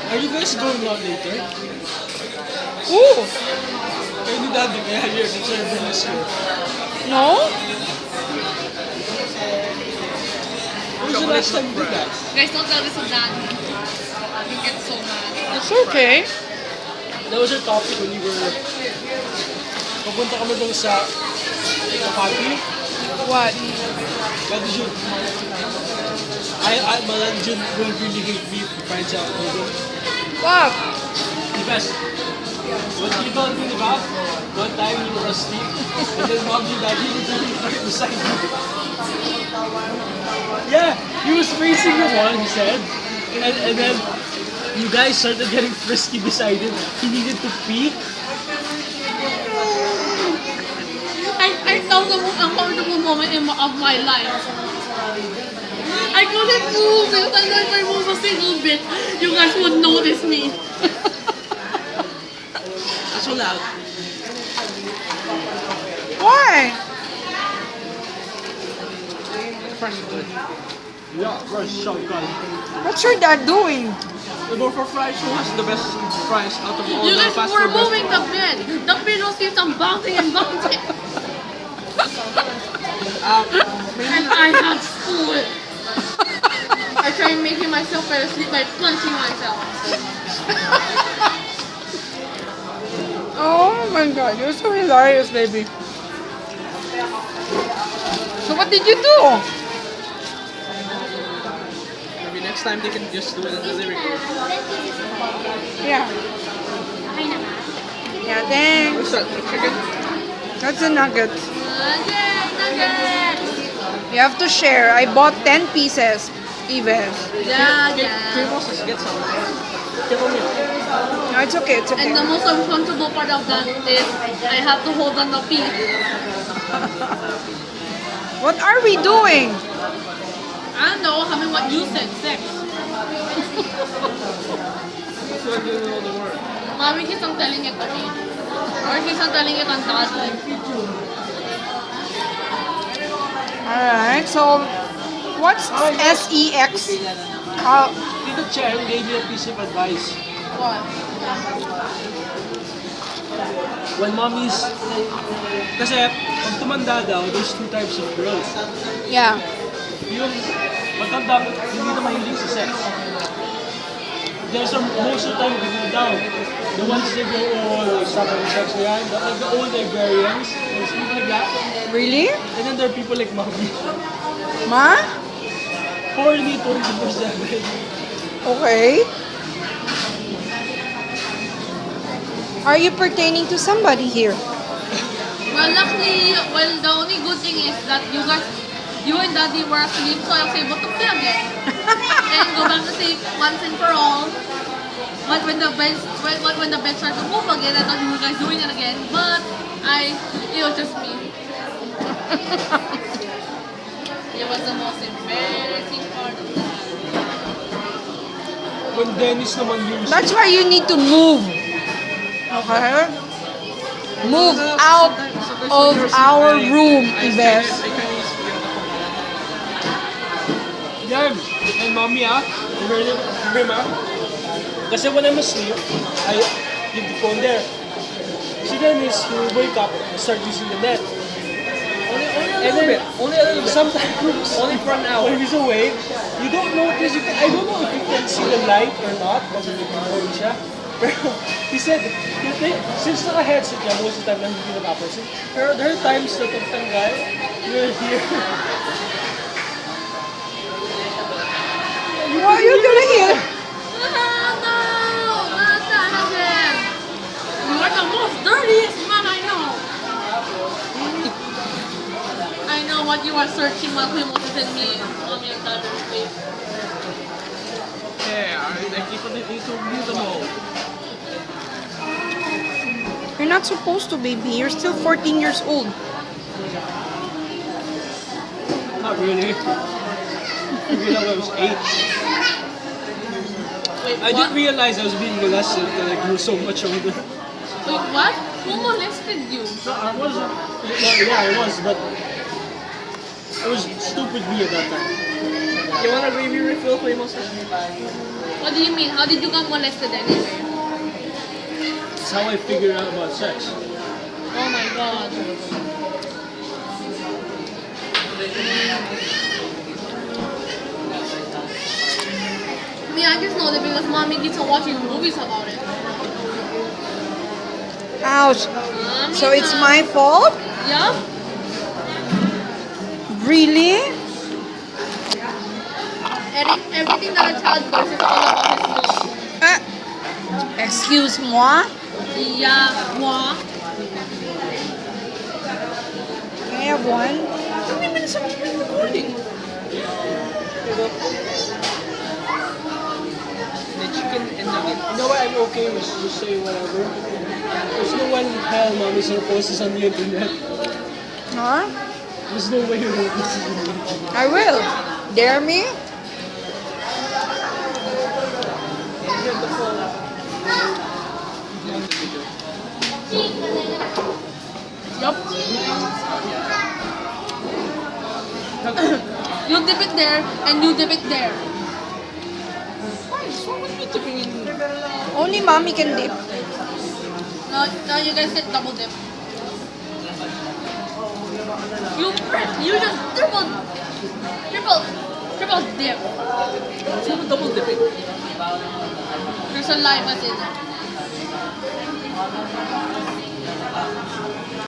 Are you guys going out later? Ooh, Kaya ni Daddy, kaya here, the server is here. no? When was the last time you did that? Guys, don't tell this to Daddy. He gets so mad. It's okay. That was our topic when you were... Papunta kami doon sa party. What? Daddy Jun. Malanjun will really hate me if he finds out. What? Best. What you told me about? One time you were asleep, and then mommy and daddy were doing right beside you. Yeah, he was facing the wall, he said, and then you guys started getting frisky beside him. He needed to pee. I felt the most uncomfortable moment of my life. I couldn't move because I know if I move a single bit, you guys would notice me. That's so loud. Why? Yeah, fries shotgun. What's your dad doing? We go for fries. Who has the best fries out of all You the guys fast were food moving the restaurants? bed. The pillows keeps on bouncing and bouncing. And I had school. I tried making myself fall asleep by punching myself. Oh my god, you're so hilarious, baby. So what did you do? Maybe next time they can just do it as a lyric. Yeah. Yeah, thanks. What's that? Chicken? That's a nugget. Nugget. You have to share. I bought 10 pieces, Ives. Yeah, Can yeah. also get some. Give me. No, it's okay, it's okay. And the most uncomfortable part of that is I have to hold on the pee. What are we doing? I don't know, having what you said, sex. That's why I didn't know the word. Mommy keeps on telling it to me. Or keeps on telling it on Daddy. Alright, so what's SEX? How? Tito Chen gave me a piece of advice. What? When mommy's... Kasi, pag tumanda daw, there's two types of girls. Yeah. Yung matanda, hindi na mahilig sa sex. There's some, most of the time, hindi daw. The ones that go all stop having sex na yan, like the old librarians, and stuff like that. Really? And then there are people like mommy. Ma? Horny 24/7. Okay. Are you pertaining to somebody here? Well, luckily, the only good thing is that you and Daddy were asleep, so I was able to play again. And go back to sleep once and for all. But when the bed started to move again, I thought you were guys doing it again. But it was just me. It was the most embarrassing part of that. When Dennis naman used That's why you need to move. Okay? Move out of our room, Ives. Yan! And mommy you heard him Kasi when I'm asleep, I leave the phone there. Si Dennis, he will wake up and start using the net. Only a little bit. Sometimes, only for an hour. When he's awake, you don't notice, I don't know if you can see the light or not, kasi may phone siya. Pero he said, since naka-headset niya, most of the time lang hindi napapansin. Pero there are times na pagtanggal, you're here. What are you doing here? No! Not that again! You are the most dirtiest man I know! I know what you are searching while he wants to send me Mommy and Daddy's face. Yeah, I keep on need to view them all. You're not supposed to, baby. You're still 14 years old. Not really. I realized I was 8. Wait, I what? didn't realize I was being molested until I grew so much older. Wait, what? Who molested you? No, I wasn't. Well, yeah, I was, but I was stupid me at that time. You want a gravy refill, famous? What do you mean? How did you get molested anyway? That's how I figure out about sex. Oh my god. Me, I just know that because mommy keeps on watching movies about it. Ouch. Mommy, So it's my fault? Yeah? Really? Everything that a child does is all about his mom. Excuse moi? Yeah, moi. Can I have one? How many minutes have we been recording? The chicken and nugget. You know what? I'm okay with just saying whatever. There's no one in hell mommy's gonna post this on the internet. Huh? There's no way you're gonna post this on the internet. I will. Dare me? Get the full. Yup. You dip it there and you dip it there. What's wrong with me dipping in? Only mommy can dip. Now you guys get double dip. You just triple dip. What's wrong with double dipping? There's a live in it.